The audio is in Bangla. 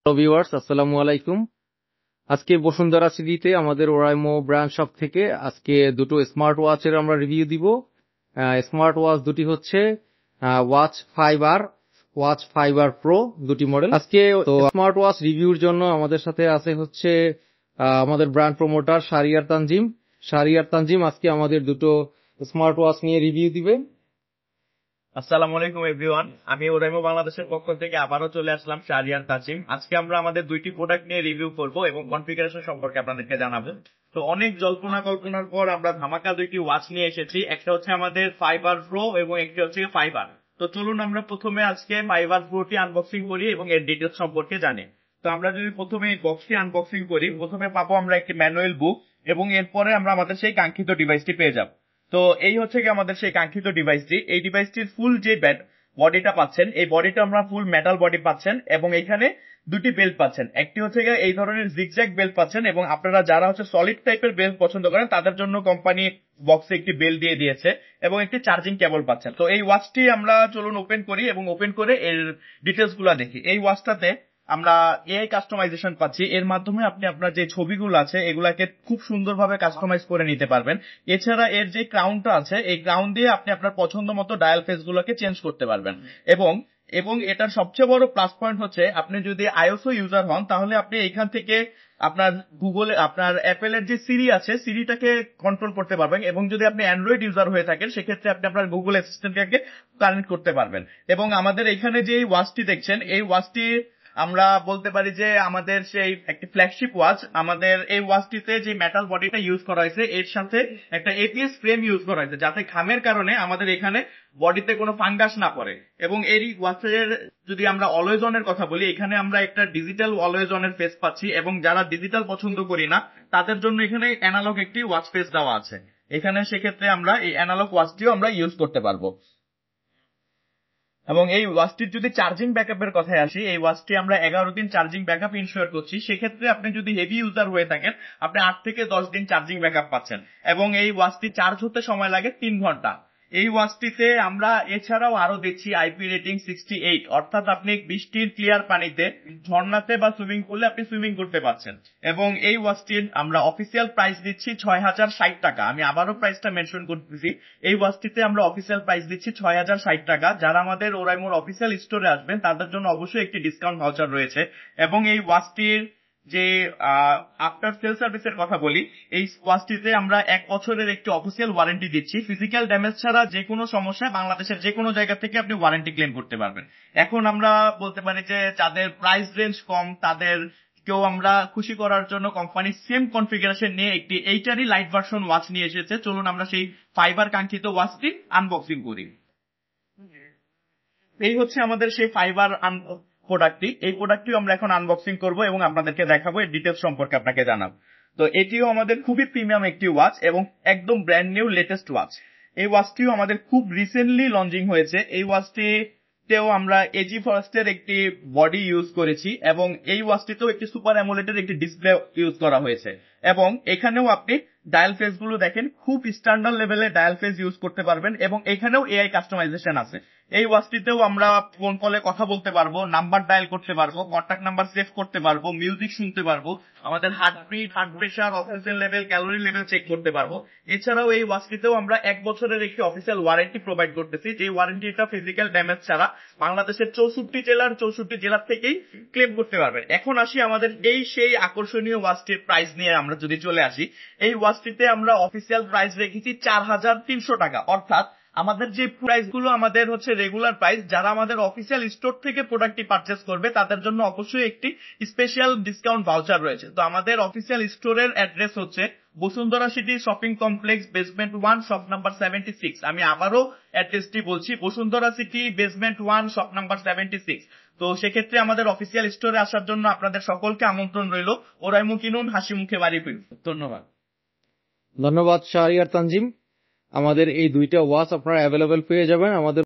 হ্যালো ভিউয়ার্স, আসসালামু আলাইকুম। আজকে বসুন্ধরা সিটিতে আমাদের ওরাইমো ব্র্যান্ড শপ থেকে আজকে দুটো স্মার্ট ওয়াচের আমরা রিভিউ দিব। স্মার্ট ওয়াচ দুটি হচ্ছে watch 5R, watch 5R pro, দুটি মডেল। আজকে তো স্মার্ট ওয়াচ রিভিউর জন্য আমাদের সাথে আছে হচ্ছে আমাদের ব্র্যান্ড প্রমোটার শাহরিয়ার তানজিম আজকে আমাদের দুটো স্মার্ট ওয়াচ নিয়ে রিভিউ দিবে। আসসালামু আলাইকুম এভরিওয়ান, আমি ওরাইমো বাংলাদেশের পক্ষ থেকে আবারও চলে আসলাম শাহরিয়ার তাজিম। আজকে আমরা আমাদের দুইটি প্রোডাক্ট নিয়ে রিভিউ করব এবং কনফিগারেশন সম্পর্কে আপনাদেরকে জানাবো। তো অনেক জল্পনা কল্পনার পর আমরা ধামাকা দুইটি ওয়াচ নিয়ে এসেছি। একটা হচ্ছে আমাদের 5R প্রো এবং একটি হচ্ছে 5R। তো চলুন আমরা প্রথমে আজকে 5R প্রোটি আনবক্সিং করি এবং এর ডিটেলস সম্পর্কে জানি। তো আমরা যদি প্রথমে এই বক্সটি আনবক্সিং করি, প্রথমে পাবো আমরা একটি ম্যানুয়াল বুক এবং এরপরে আমরা আমাদের সেই কাঙ্ক্ষিত ডিভাইসটি পেয়ে যাব। তো এই হচ্ছে কি আমাদের সেই কাঙ্ক্ষিত ডিভাইসটি। এই ডিভাইসটির ফুল যে বডিটা পাচ্ছেন, এই বডিটা আমরা ফুল মেটাল বডি পাচ্ছেন এবং এখানে দুটি বেল্ট পাচ্ছেন। একটি হচ্ছে এই ধরনের জিগজ্যাগ বেল্ট পাচ্ছেন এবং আপনারা যারা হচ্ছে সলিড টাইপের বেল্ট পছন্দ করেন তাদের জন্য কোম্পানি বক্সে একটি বেল্ট দিয়ে দিয়েছে এবং একটি চার্জিং কেবল পাচ্ছেন। তো এই ওয়াচটি আমরা চলুন ওপেন করি এবং ওপেন করে এর ডিটেলস গুলা দেখি। এই ওয়াচটাতে আমরা এআই কাস্টমাইজেশন পাচ্ছি। এর মাধ্যমে আপনি আপনার যে ছবিগুলো আছে এগুলাকে খুব সুন্দরভাবে কাস্টমাইজ করে নিতে পারবেন। এছাড়া এর যে ক্রাউনটা আছে, এই ক্রাউন দিয়ে আপনি আপনার পছন্দ মতো ডায়াল ফেস গুলোকে চেঞ্জ করতে পারবেন। এবং এটার সবচেয়ে বড় প্লাস পয়েন্ট হচ্ছে আপনি যদি আইওএসও ইউজার হন তাহলে আপনি এখান থেকে আপনার গুগলে আপনার অ্যাপেলের যে সিরি আছে সিরিটাকে কন্ট্রোল করতে পারবেন এবং যদি আপনি অ্যান্ড্রয়েড ইউজার হয়ে থাকেন সেক্ষেত্রে আপনি আপনার গুগল অ্যাসিস্ট্যান্টকে কানেক্ট করতে পারবেন। এবং আমাদের এখানে যে ওয়াচটি দেখছেন, এই ওয়াচটি আমরা বলতে পারি যে আমাদের সেই একটি ফ্ল্যাগশিপ ওয়াচ। আমাদের এই ওয়াচটিতে যে মেটাল বডিটা ইউজ করা হয়েছে এর সাথে একটা এপিএস ফ্রেম ইউজ করা হয়েছে যাতে ঘামের কারণে আমাদের এখানে বডিতে কোনো ফাঙ্গাস না পড়ে। এবং এই ওয়াচের যদি আমরা অলওয়েজ অনের কথা বলি, এখানে আমরা একটা ডিজিটাল অলওয়েজ অনের ফেস পাচ্ছি এবং যারা ডিজিটাল পছন্দ করি না তাদের জন্য এখানে অ্যানালগ একটি ওয়াচ ফেস দেওয়া আছে। এখানে সেক্ষেত্রে আমরা এই অ্যানালগ ওয়াচটিও আমরা ইউজ করতে পারবো। এবং এই ওয়াচটির যদি চার্জিং ব্যাকআপের কথায় আসি, এই ওয়াচটি আমরা 11 দিন চার্জিং ব্যাকআপ ইনশিওর করছি। সেক্ষেত্রে আপনি যদি হেভি ইউজার হয়ে থাকেন আপনি 8 থেকে 10 দিন চার্জিং ব্যাকআপ পাচ্ছেন এবং এই ওয়াচটি চার্জ হতে সময় লাগে 3 ঘন্টা। এই ওয়াচটিতে আমরা এছাড়াও আরো দেখছি আইপি রেটিং 68, অর্থাৎ আপনি বৃষ্টির ক্লিয়ার পানিতে ঝর্ণাতে বা সুইমিং পুলে আপনি সুইমিং করতে পারছেন। এবং এই ওয়াচটির আমরা অফিসিয়াল প্রাইস দিচ্ছি 6060 টাকা। আমি আবারও প্রাইসটা মেনশন করতেছি, এই ওয়াচটিতে আমরা অফিসিয়াল প্রাইস দিচ্ছি 6060 টাকা। যারা আমাদের ওরাইমোর অফিসিয়াল স্টোরে আসবেন তাদের জন্য অবশ্যই একটি ডিসকাউন্ট ভাউচার রয়েছে। এবং এই ওয়াচটির যে আফটার সেল সার্ভিসের কথা বলি, এই ওয়াচটিতে আমরা 1 বছরের একটি অফিসিয়াল ওয়ারেন্টি দিচ্ছি। ফিজিক্যাল ড্যামেজ ছাড়া যে কোনো সমস্যায় বাংলাদেশের যে কোনো জায়গা থেকে আপনি ওয়ারেন্টি ক্লেম করতে পারবেন। এখন আমরা বলতে পারি যে যাদের প্রাইস রেঞ্জ কম তাদের কেউ আমরা খুশি করার জন্য কোম্পানি সেম কনফিগারেশন নিয়ে একটি এইটারই লাইট ভার্সন ওয়াচ নিয়ে এসেছে। চলুন আমরা সেই 5R কাঙ্ক্ষিত ওয়াচটি আনবক্সিং করি। এই হচ্ছে আমাদের সেই 5R প্রোডাক্টটি। এই প্রোডাক্টটিও আমরা এখন আনবক্সিং করব এবং আপনাদেরকে দেখাবো এর ডিটেলস সম্পর্কে আপনাকে জানাবো। তো এটিও আমাদের খুবই প্রিমিয়াম একটি ওয়াচ এবং একদম ব্র্যান্ড নিউ লেটেস্ট ওয়াচ। এই ওয়াচটিও আমাদের খুব রিসেন্টলি লঞ্চিং হয়েছে। এই ওয়াচটিতেও আমরা এজি ফরেস্টের একটি বডি ইউজ করেছি এবং এই ওয়াচটিতেও একটি সুপার অ্যামোলেডের একটি ডিসপ্লে ইউজ করা হয়েছে। এবং এখানেও আপনি ডায়াল ফেস গুলো দেখেন, খুব স্ট্যান্ডার্ড লেভেলে ডায়াল ফেস ইউজ করতে পারবেন এবং এখানেও এআই কাস্টমাইজেশন আছে। এই ওয়াচটিতেও আমরা ফোন কলে কথা বলতে পারবো, নাম্বার ডায়াল করতে পারবো, কন্ট্যাক্ট নাম্বার সেভ করতে পারবো, মিউজিক শুনতে পারবো, আমাদের heartbeat, heart pressure, oxygen level, calorie level check করতে পারবো। এছাড়াও এই ওয়াচটিতেও আমরা 1 বছরের একটি অফিসিয়াল ওয়ারেন্টি প্রোভাইড করতেছি, যে ওয়ারেন্টিটা ফিজিক্যাল ড্যামেজ ছাড়া বাংলাদেশের 64 জেলার থেকেই ক্লেম করতে পারবেন। এখন আসি আমাদের এই সেই আকর্ষণীয় ওয়াচটির প্রাইস নিয়ে। আমরা যদি চলে আসি, এই ওয়াচটিতে আমরা অফিসিয়াল প্রাইস রেখেছি 4300 টাকা। অর্থাৎ আমাদের যে প্রাইস গুলো আমাদের হচ্ছে রেগুলার প্রাইস, যারা আমাদের অফিসিয়াল স্টোর থেকে প্রোডাক্টটি পারচেস করবে তাদের জন্য অবশ্যই একটি স্পেশাল ডিসকাউন্ট ভাউচার রয়েছে। তো আমাদের অফিসিয়াল স্টোরের অ্যাড্রেস হচ্ছে Bashundhara city shopping complex, basement 1, shop number 76। আমি আবারও অ্যাড্রেসটি বলছি, Bashundhara city basement 1, shop number 76। তো সেক্ষেত্রে আমাদের অফিসিয়াল স্টোরে আসার জন্য আপনাদের সকলকে আমন্ত্রণ রইল। ওরাইমো কিনুন, হাসি মুখে বাড়ি ফিরুন। ধন্যবাদ শাহরিয়ার তানজিম। আমাদের এই দুইটা ওয়াচ আপনারা অ্যাভেলেবেল পেয়ে যাবেন আমাদের